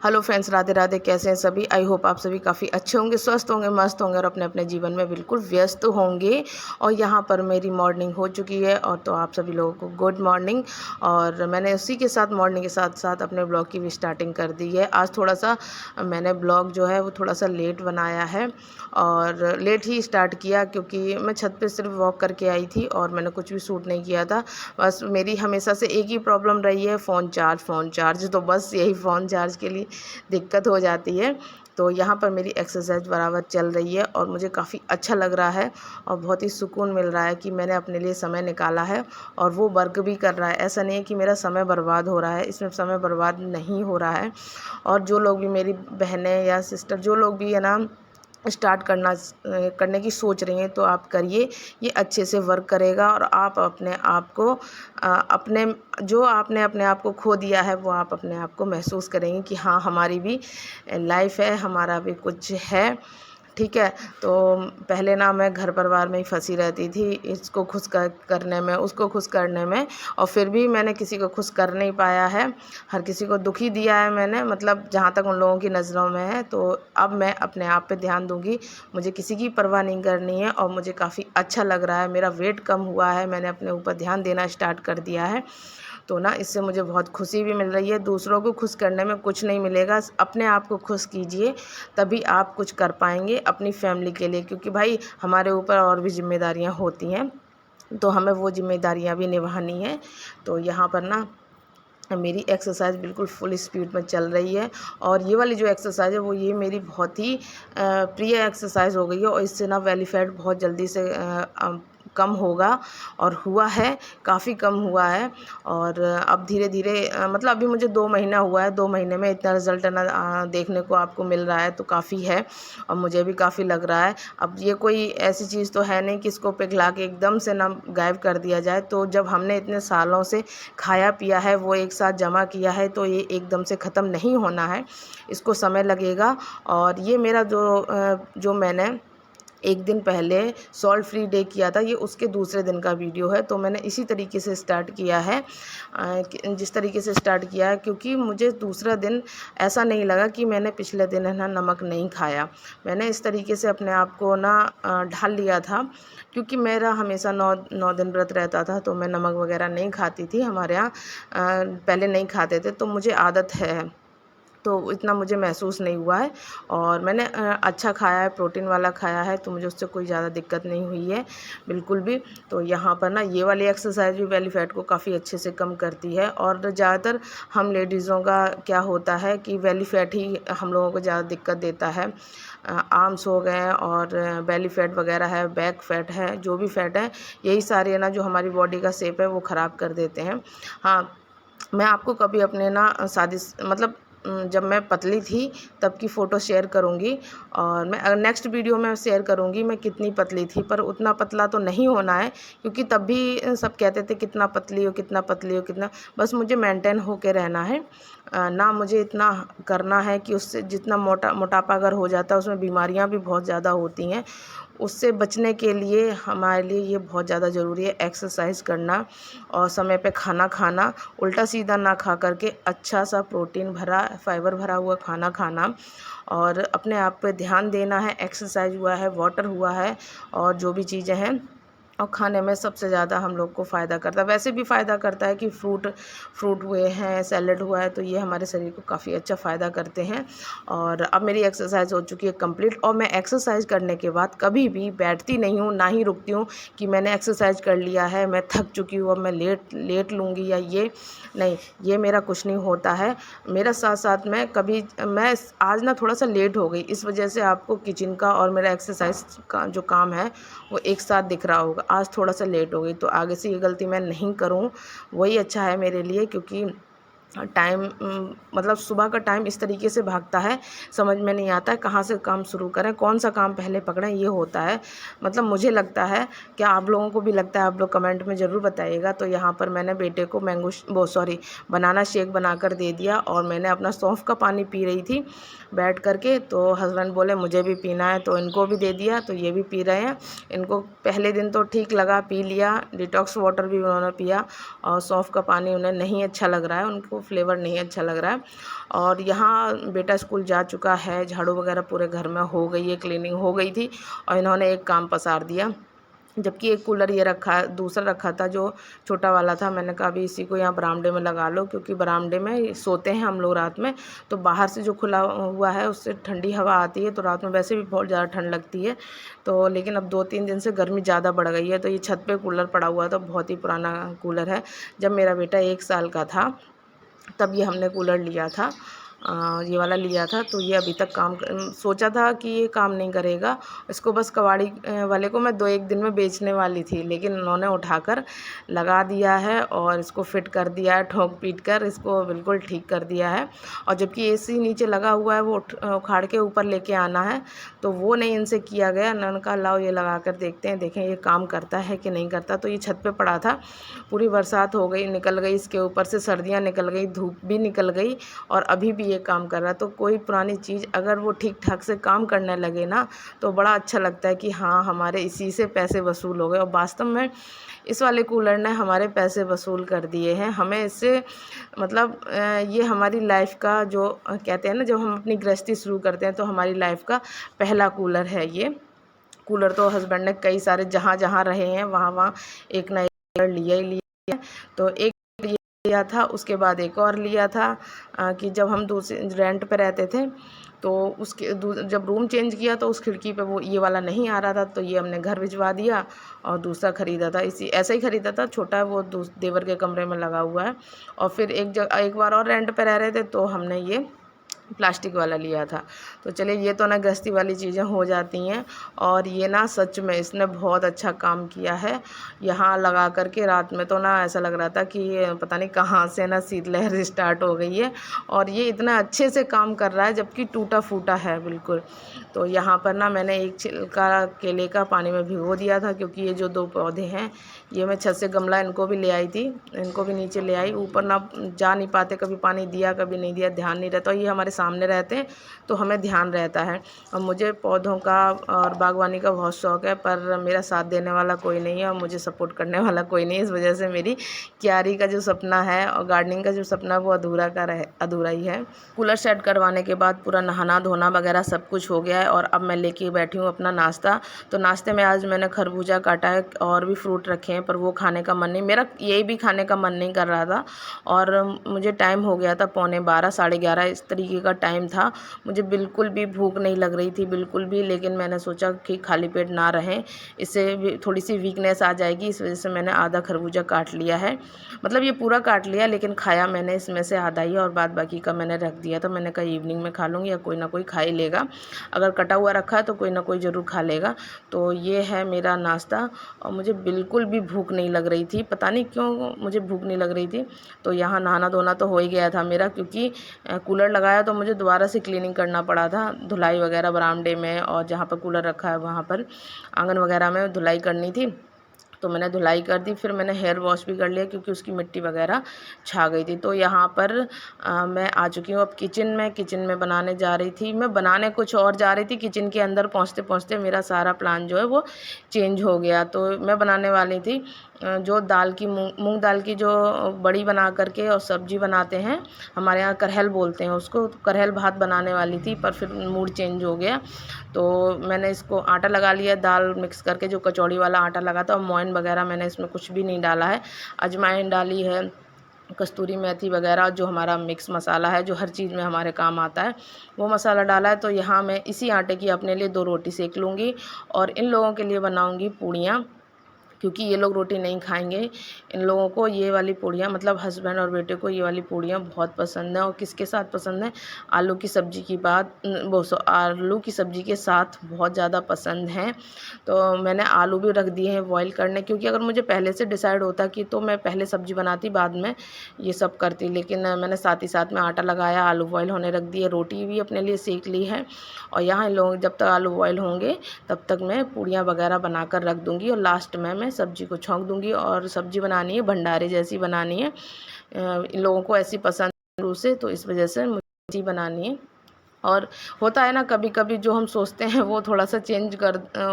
Hello friends, Radhe Radhe. कैसे हैं सभी? आई होप आप सभी काफ़ी अच्छे होंगे, स्वस्थ होंगे, मस्त होंगे और अपने अपने जीवन में बिल्कुल व्यस्त होंगे। और यहाँ पर मेरी मॉर्निंग हो चुकी है और तो आप सभी लोगों को गुड मॉर्निंग। और मैंने उसी के साथ मॉर्निंग के साथ साथ अपने ब्लॉग की भी स्टार्टिंग कर दी है। आज थोड़ा सा मैंने ब्लॉग जो है वो थोड़ा सा लेट बनाया है और लेट ही स्टार्ट किया क्योंकि मैं छत पे सिर्फ वॉक करके आई थी और मैंने कुछ भी शूट नहीं किया था। बस मेरी हमेशा से एक ही प्रॉब्लम रही है, फ़ोन चार्ज। तो बस यही फ़ोन चार्ज के लिए दिक्कत हो जाती है। तो यहाँ पर मेरी एक्सरसाइज बराबर चल रही है और मुझे काफ़ी अच्छा लग रहा है और बहुत ही सुकून मिल रहा है कि मैंने अपने लिए समय निकाला है और वो वर्क भी कर रहा है। ऐसा नहीं है कि मेरा समय बर्बाद हो रहा है, इसमें समय बर्बाद नहीं हो रहा है। और जो लोग भी, मेरी बहनें या सिस्टर, जो लोग भी है ना स्टार्ट करने की सोच रही हैं, तो आप करिए। ये अच्छे से वर्क करेगा और आप अपने आप को अपने जो आपने अपने आप को खो दिया है वो आप अपने आप को महसूस करेंगे कि हाँ, हमारी भी लाइफ है, हमारा भी कुछ है। ठीक है। तो पहले ना मैं घर परिवार में ही फंसी रहती थी, इसको खुश करने में, उसको खुश करने में, और फिर भी मैंने किसी को खुश कर नहीं पाया है। हर किसी को दुखी दिया है मैंने, मतलब जहाँ तक उन लोगों की नज़रों में है। तो अब मैं अपने आप पे ध्यान दूंगी, मुझे किसी की परवाह नहीं करनी है। और मुझे काफ़ी अच्छा लग रहा है, मेरा वेट कम हुआ है, मैंने अपने ऊपर ध्यान देना स्टार्ट कर दिया है। तो ना इससे मुझे बहुत खुशी भी मिल रही है। दूसरों को खुश करने में कुछ नहीं मिलेगा, अपने आप को खुश कीजिए, तभी आप कुछ कर पाएंगे अपनी फैमिली के लिए। क्योंकि भाई हमारे ऊपर और भी जिम्मेदारियां होती हैं, तो हमें वो जिम्मेदारियां भी निभानी है। तो यहाँ पर ना मेरी एक्सरसाइज बिल्कुल फुल स्पीड में चल रही है। और ये वाली जो एक्सरसाइज है वो ये मेरी बहुत ही प्रिय एक्सरसाइज हो गई है और इससे ना बेली फैट बहुत जल्दी से कम होगा और हुआ है, काफ़ी कम हुआ है। और अब धीरे धीरे मतलब अभी मुझे 2 महीना हुआ है, 2 महीने में इतना रिज़ल्ट ना देखने को आपको मिल रहा है तो काफ़ी है और मुझे भी काफ़ी लग रहा है। अब ये कोई ऐसी चीज़ तो है नहीं कि इसको पिघला के एकदम से ना गायब कर दिया जाए। तो जब हमने इतने सालों से खाया पिया है, वो एक साथ जमा किया है, तो ये एकदम से ख़त्म नहीं होना है, इसको समय लगेगा। और ये मेरा जो मैंने एक दिन पहले सॉल्ट फ्री डे किया था, ये उसके दूसरे दिन का वीडियो है। तो मैंने इसी तरीके से स्टार्ट किया है, जिस तरीके से स्टार्ट किया है, क्योंकि मुझे दूसरा दिन ऐसा नहीं लगा कि मैंने पिछले दिन है ना नमक नहीं खाया। मैंने इस तरीके से अपने आप को ना ढाल लिया था, क्योंकि मेरा हमेशा 9 दिन व्रत रहता था, तो मैं नमक वगैरह नहीं खाती थी। हमारे यहाँ पहले नहीं खाते थे, तो मुझे आदत है, तो इतना मुझे महसूस नहीं हुआ है। और मैंने अच्छा खाया है, प्रोटीन वाला खाया है, तो मुझे उससे कोई ज़्यादा दिक्कत नहीं हुई है बिल्कुल भी। तो यहाँ पर ना ये वाली एक्सरसाइज भी बेली फैट को काफ़ी अच्छे से कम करती है। और ज़्यादातर हम लेडीज़ों का क्या होता है कि बेली फैट ही हम लोगों को ज़्यादा दिक्कत देता है। आर्म्स हो गए और बेली फैट वगैरह है, बैक फैट है, जो भी फैट है, यही सारे है ना जो हमारी बॉडी का शेप है वो ख़राब कर देते हैं। हाँ, मैं आपको कभी अपने ना शादी मतलब जब मैं पतली थी तब की फ़ोटो शेयर करूँगी। और मैं नेक्स्ट वीडियो में शेयर करूँगी मैं कितनी पतली थी, पर उतना पतला तो नहीं होना है, क्योंकि तब भी सब कहते थे कितना पतली हो, कितना पतली हो, कितना। बस मुझे मेंटेन होके रहना है, ना मुझे इतना करना है कि उससे जितना मोटापा अगर हो जाता है उसमें बीमारियां भी बहुत ज़्यादा होती हैं। उससे बचने के लिए हमारे लिए ये बहुत ज़्यादा ज़रूरी है एक्सरसाइज करना और समय पे खाना खाना, उल्टा सीधा ना खा करके अच्छा सा प्रोटीन भरा, फाइबर भरा हुआ खाना खाना, और अपने आप पे ध्यान देना है। एक्सरसाइज हुआ है, वाटर हुआ है, और जो भी चीज़ें हैं। और खाने में सबसे ज़्यादा हम लोग को फ़ायदा करता है, वैसे भी फ़ायदा करता है कि फ्रूट हुए हैं, सैलेड हुआ है, तो ये हमारे शरीर को काफ़ी अच्छा फ़ायदा करते हैं। और अब मेरी एक्सरसाइज हो चुकी है कंप्लीट, और मैं एक्सरसाइज करने के बाद कभी भी बैठती नहीं हूँ, ना ही रुकती हूँ कि मैंने एक्सरसाइज कर लिया है, मैं थक चुकी हूँ, अब मैं लेट लूँगी या ये नहीं, ये मेरा कुछ नहीं होता है। मेरा साथ साथ मैं आज ना थोड़ा सा लेट हो गई, इस वजह से आपको किचन का और मेरा एक्सरसाइज का जो काम है वो एक साथ दिख रहा होगा। आज थोड़ा सा लेट हो गई, तो आगे से ये गलती मैं नहीं करूँ, वही अच्छा है मेरे लिए। क्योंकि टाइम मतलब सुबह का टाइम इस तरीके से भागता है, समझ में नहीं आता है कहाँ से काम शुरू करें, कौन सा काम पहले पकड़ें, ये होता है। मतलब मुझे लगता है, क्या आप लोगों को भी लगता है? आप लोग कमेंट में ज़रूर बताइएगा। तो यहाँ पर मैंने बेटे को बनाना शेक बनाकर दे दिया, और मैंने अपना सौंफ का पानी पी रही थी बैठ करके। तो हस्बैंड बोले मुझे भी पीना है, तो इनको भी दे दिया, तो ये भी पी रहे हैं। इनको पहले दिन तो ठीक लगा, पी लिया, डिटॉक्स वाटर भी उन्होंने पिया, और सौंफ का पानी उन्हें नहीं अच्छा लग रहा है, उनको को फ्लेवर नहीं अच्छा लग रहा है। और यहाँ बेटा स्कूल जा चुका है, झाड़ू वगैरह पूरे घर में हो गई है, क्लीनिंग हो गई थी और इन्होंने एक काम पसार दिया। जबकि एक कूलर ये दूसरा रखा था जो छोटा वाला था, मैंने कहा अभी इसी को यहाँ बरामदे में लगा लो, क्योंकि बरामदे में सोते हैं हम लोग रात में, तो बाहर से जो खुला हुआ है उससे ठंडी हवा आती है, तो रात में वैसे भी बहुत ज़्यादा ठंड लगती है। तो लेकिन अब 2-3 दिन से गर्मी ज़्यादा बढ़ गई है, तो ये छत पे कूलर पड़ा हुआ था, बहुत ही पुराना कूलर है। जब मेरा बेटा 1 साल का था तब ये हमने कूलर लिया था, ये वाला लिया था। तो ये अभी तक सोचा था कि ये काम नहीं करेगा, इसको बस कबाड़ी वाले को मैं 2-1 दिन में बेचने वाली थी, लेकिन उन्होंने उठाकर लगा दिया है और इसको फिट कर दिया है, ठोक पीट कर इसको बिल्कुल ठीक कर दिया है। और जबकि एसी नीचे लगा हुआ है, वो उखाड़ के ऊपर लेके आना है, तो वो नहीं इनसे किया गया। उन्होंने कहा लाओ ये लगा कर देखते हैं, देखें ये काम करता है कि नहीं करता। तो ये छत पे पड़ा था, पूरी बरसात हो गई, निकल गई, इसके ऊपर से सर्दियाँ निकल गई, धूप भी निकल गई और अभी भी ये काम कर रहा है। तो कोई पुरानी चीज़ अगर वो ठीक ठाक से काम करने लगे ना, तो बड़ा अच्छा लगता है कि हाँ हमारे इसी से पैसे वसूल हो गए। और वास्तव में इस वाले कूलर ने हमारे पैसे वसूल कर दिए हैं। हमें इससे मतलब ये हमारी लाइफ का जो कहते हैं ना, जब हम अपनी गृहस्थी शुरू करते हैं तो हमारी लाइफ का पहला कूलर है ये कूलर। तो हस्बैंड ने कई सारे जहाँ जहाँ रहे हैं वहाँ वहाँ एक ना एक कूलर लिया ही लिया है। तो एक लिया था, उसके बाद एक और लिया था कि जब हम दूसरे रेंट पे रहते थे तो उसके जब रूम चेंज किया तो उस खिड़की पे वो ये वाला नहीं आ रहा था, तो ये हमने घर भिजवा दिया और दूसरा ख़रीदा था। ऐसा ही ख़रीदा था, छोटा, वो देवर के कमरे में लगा हुआ है। और फिर एक बार और रेंट पे रह रहे थे तो हमने ये प्लास्टिक वाला लिया था। तो चलिए ये तो ना गृहस्थी वाली चीज़ें हो जाती हैं। और ये ना सच में इसने बहुत अच्छा काम किया है। यहाँ लगा कर के रात में तो ना ऐसा लग रहा था कि ये पता नहीं कहाँ से ना शीतलहर स्टार्ट हो गई है, और ये इतना अच्छे से काम कर रहा है जबकि टूटा फूटा है बिल्कुल। तो यहाँ पर ना मैंने एक छिलका केले का पानी में भिगो दिया था, क्योंकि ये जो 2 पौधे हैं ये मैं छत से गमला इनको भी ले आई थी, इनको भी नीचे ले आई। ऊपर ना जा नहीं पाते, कभी पानी दिया कभी नहीं दिया, ध्यान नहीं रहता। ये हमारे सामने रहते हैं तो हमें ध्यान रहता है। और मुझे पौधों का और बागवानी का बहुत शौक़ है, पर मेरा साथ देने वाला कोई नहीं है और मुझे सपोर्ट करने वाला कोई नहीं है। इस वजह से मेरी क्यारी का जो सपना है और गार्डनिंग का जो सपना है वो अधूरा ही है। कूलर सेट करवाने के बाद पूरा नहाना धोना वगैरह सब कुछ हो गया है और अब मैं लेके बैठी हूँ अपना नाश्ता। तो नाश्ते में आज मैंने खरबूजा काटा है और भी फ्रूट रखे हैं, पर वो खाने का मन नहीं, मेरा यही भी खाने का मन नहीं कर रहा था। और मुझे टाइम हो गया था 11:15 11:30 इस तरीके का टाइम था। मुझे बिल्कुल भी भूख नहीं लग रही थी, बिल्कुल भी। लेकिन मैंने सोचा कि खाली पेट ना रहें, इससे भी थोड़ी सी वीकनेस आ जाएगी, इस वजह से मैंने आधा खरबूजा काट लिया है। मतलब ये पूरा काट लिया, लेकिन खाया मैंने इसमें से आधा ही और बाद बाकी का मैंने रख दिया। तो मैंने कहा इवनिंग में खा लूँगी या कोई ना कोई खा ही लेगा, अगर कटा हुआ रखा है तो कोई ना कोई ज़रूर खा लेगा। तो ये है मेरा नाश्ता और मुझे बिल्कुल भी भूख नहीं लग रही थी, पता नहीं क्यों मुझे भूख नहीं लग रही थी। तो यहाँ नहाना धोना तो हो ही गया था मेरा, क्योंकि कूलर लगाया तो मुझे दोबारा से क्लीनिंग करना पड़ा था, धुलाई वगैरह बरामदे में और जहाँ पर कूलर रखा है वहाँ पर आंगन वगैरह में धुलाई करनी थी। तो मैंने धुलाई कर दी, फिर मैंने हेयर वॉश भी कर लिया क्योंकि उसकी मिट्टी वगैरह छा गई थी। तो यहाँ पर मैं आ चुकी हूँ अब किचन में बनाने जा रही थी। मैं बनाने कुछ और जा रही थी, किचन के अंदर पहुँचते पहुँचते मेरा सारा प्लान जो है वो चेंज हो गया। तो मैं बनाने वाली थी जो दाल की मूंग दाल की जो बड़ी बना करके और सब्जी बनाते हैं, हमारे यहाँ करहल बोलते हैं उसको, तो करहल भात बनाने वाली थी, पर फिर मूड चेंज हो गया। तो मैंने इसको आटा लगा लिया, दाल मिक्स करके जो कचौड़ी वाला आटा लगा था, और मोइन वगैरह मैंने इसमें कुछ भी नहीं डाला है। अजवाइन डाली है, कस्तूरी मेथी वगैरह जो हमारा मिक्स मसाला है जो हर चीज़ में हमारे काम आता है, वो मसाला डाला है। तो यहाँ मैं इसी आटे की अपने लिए 2 रोटी सेक लूँगी और इन लोगों के लिए बनाऊँगी पूड़ियाँ, क्योंकि ये लोग रोटी नहीं खाएंगे। इन लोगों को ये वाली पूड़ियाँ, मतलब हस्बैंड और बेटे को ये वाली पूड़ियाँ बहुत पसंद है। और किसके साथ पसंद है? आलू की सब्ज़ी की बात वो आलू की सब्ज़ी के साथ बहुत ज़्यादा पसंद हैं। तो मैंने आलू भी रख दिए हैं बॉईल करने, क्योंकि अगर मुझे पहले से डिसाइड होता कि तो मैं पहले सब्ज़ी बनाती बाद में ये सब करती, लेकिन मैंने साथ ही साथ में आटा लगाया, आलू बॉईल होने रख दिए, रोटी भी अपने लिए सेक ली है। और यहाँ इन लोग जब तक आलू बॉईल होंगे तब तक मैं पूड़ियाँ वगैरह बना कर रख दूँगी और लास्ट में सब्ज़ी को छौंक दूँगी। और सब्ज़ी बनानी है भंडारे जैसी बनानी है, इन लोगों को ऐसी पसंद है, तो इस वजह से मुझे बनानी है। और होता है ना कभी कभी जो हम सोचते हैं वो थोड़ा सा चेंज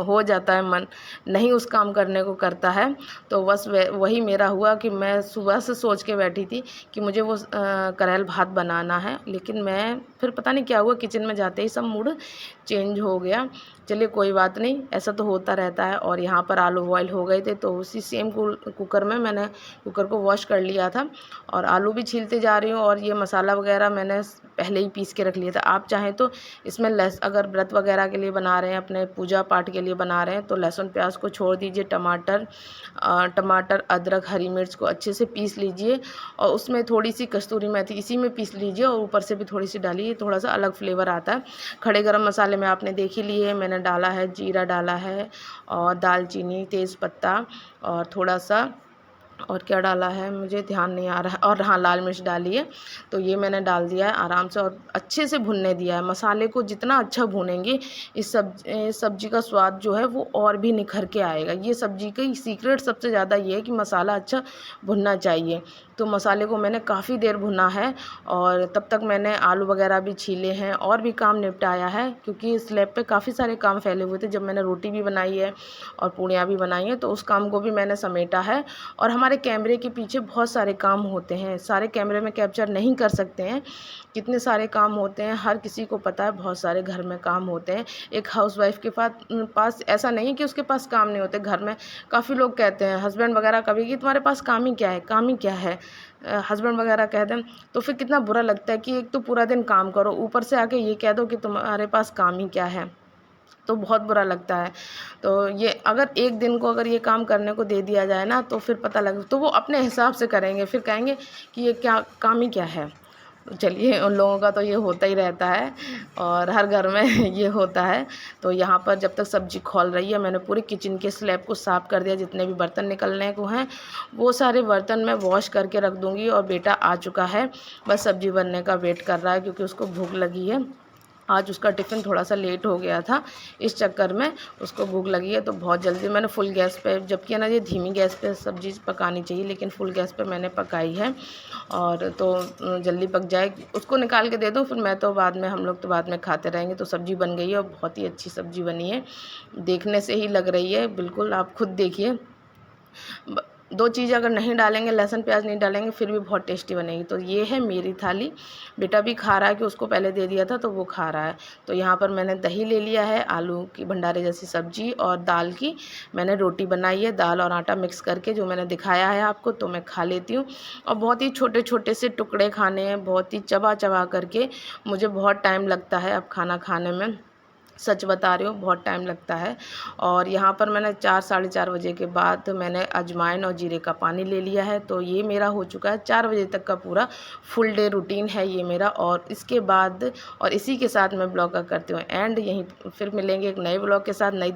हो जाता है, मन नहीं उस काम करने को करता है। तो बस वही मेरा हुआ कि मैं सुबह से सोच के बैठी थी कि मुझे वो करेल भात बनाना है, लेकिन मैं फिर पता नहीं क्या हुआ, किचन में जाते ही सब मूड चेंज हो गया। चलिए कोई बात नहीं, ऐसा तो होता रहता है। और यहाँ पर आलू बॉयल हो गए थे, तो उसी सेम कुकर में मैंने कुकर को वॉश कर लिया था और आलू भी छीलते जा रही हूँ। और ये मसाला वगैरह मैंने पहले ही पीस के रख लिया था। आप चाहें तो इसमें अगर व्रत वगैरह के लिए बना रहे हैं, अपने पूजा पाठ के लिए बना रहे हैं, तो लहसुन प्याज को छोड़ दीजिए। टमाटर अदरक हरी मिर्च को अच्छे से पीस लीजिए और उसमें थोड़ी सी कस्तूरी मेथी इसी में पीस लीजिए और ऊपर से भी थोड़ी सी डालिए, थोड़ा सा अलग फ्लेवर आता है। खड़े गरम मसाले में आपने देख ही लिए, मैंने डाला है जीरा डाला है और दालचीनी तेज़पत्ता और थोड़ा सा और क्या डाला है मुझे ध्यान नहीं आ रहा है, और हाँ लाल मिर्च डाली है। तो ये मैंने डाल दिया है आराम से और अच्छे से भुनने दिया है। मसाले को जितना अच्छा भूनेंगे इस सब्जी का स्वाद जो है वो और भी निखर के आएगा। ये सब्जी का सीक्रेट सबसे ज़्यादा ये है कि मसाला अच्छा भुनना चाहिए। तो मसाले को मैंने काफ़ी देर भुना है और तब तक मैंने आलू वगैरह भी छीले हैं और भी काम निपटाया है, क्योंकि स्लैब पे काफ़ी सारे काम फैले हुए थे। जब मैंने रोटी भी बनाई है और पूड़ियाँ भी बनाई हैं तो उस काम को भी मैंने समेटा है। और हमारे कैमरे के पीछे बहुत सारे काम होते हैं, सारे कैमरे में कैप्चर नहीं कर सकते हैं, कितने सारे काम होते हैं, हर किसी को पता है, बहुत सारे घर में काम होते हैं। एक हाउसवाइफ के पास ऐसा नहीं है कि उसके पास काम नहीं होते। घर में काफ़ी लोग कहते हैं, हस्बैंड वगैरह कभी कि तुम्हारे पास काम ही क्या है, काम ही क्या है, हस्बैंड वगैरह कह दें तो फिर कितना बुरा लगता है कि एक तो पूरा दिन काम करो, ऊपर से आके ये कह दो कि तुम्हारे पास काम ही क्या है, तो बहुत बुरा लगता है। तो ये अगर एक दिन को अगर ये काम करने को दे दिया जाए ना तो फिर पता लगे, तो वो अपने हिसाब से करेंगे, फिर कहेंगे कि ये क्या काम ही क्या है। तो चलिए उन लोगों का तो ये होता ही रहता है और हर घर में ये होता है। तो यहाँ पर जब तक सब्ज़ी खौल रही है मैंने पूरे किचन के स्लैब को साफ़ कर दिया, जितने भी बर्तन निकलने को हैं वो सारे बर्तन मैं वॉश करके रख दूँगी। और बेटा आ चुका है, बस सब्ज़ी बनने का वेट कर रहा है क्योंकि उसको भूख लगी है। आज उसका टिफ़िन थोड़ा सा लेट हो गया था, इस चक्कर में उसको भूख लगी है। तो बहुत जल्दी मैंने फुल गैस पे, जबकि है ना ये धीमी गैस पे सब्ज़ी पकानी चाहिए, लेकिन फुल गैस पे मैंने पकाई है और तो जल्दी पक जाए। उसको निकाल के दे दो, फिर मैं तो बाद में, हम लोग तो बाद में खाते रहेंगे। तो सब्ज़ी बन गई है और बहुत ही अच्छी सब्ज़ी बनी है, देखने से ही लग रही है, बिल्कुल आप खुद देखिए। दो चीज़ अगर नहीं डालेंगे, लहसुन प्याज नहीं डालेंगे, फिर भी बहुत टेस्टी बनेगी। तो ये है मेरी थाली, बेटा भी खा रहा है कि उसको पहले दे दिया था तो वो खा रहा है। तो यहाँ पर मैंने दही ले लिया है, आलू की भंडारे जैसी सब्जी और दाल की मैंने रोटी बनाई है, दाल और आटा मिक्स करके जो मैंने दिखाया है आपको, तो मैं खा लेती हूँ। और बहुत ही छोटे छोटे से टुकड़े खाने हैं, बहुत ही चबा चबा करके, मुझे बहुत टाइम लगता है अब खाना खाने में, सच बता रही हूँ बहुत टाइम लगता है। और यहाँ पर मैंने 4 साढ़े 4 बजे के बाद मैंने अजवाइन और जीरे का पानी ले लिया है। तो ये मेरा हो चुका है 4 बजे तक का पूरा फुल डे रूटीन है ये मेरा। और इसके बाद और इसी के साथ मैं ब्लॉग का करती हूँ एंड। यहीं फिर मिलेंगे एक नए ब्लॉग के साथ, नई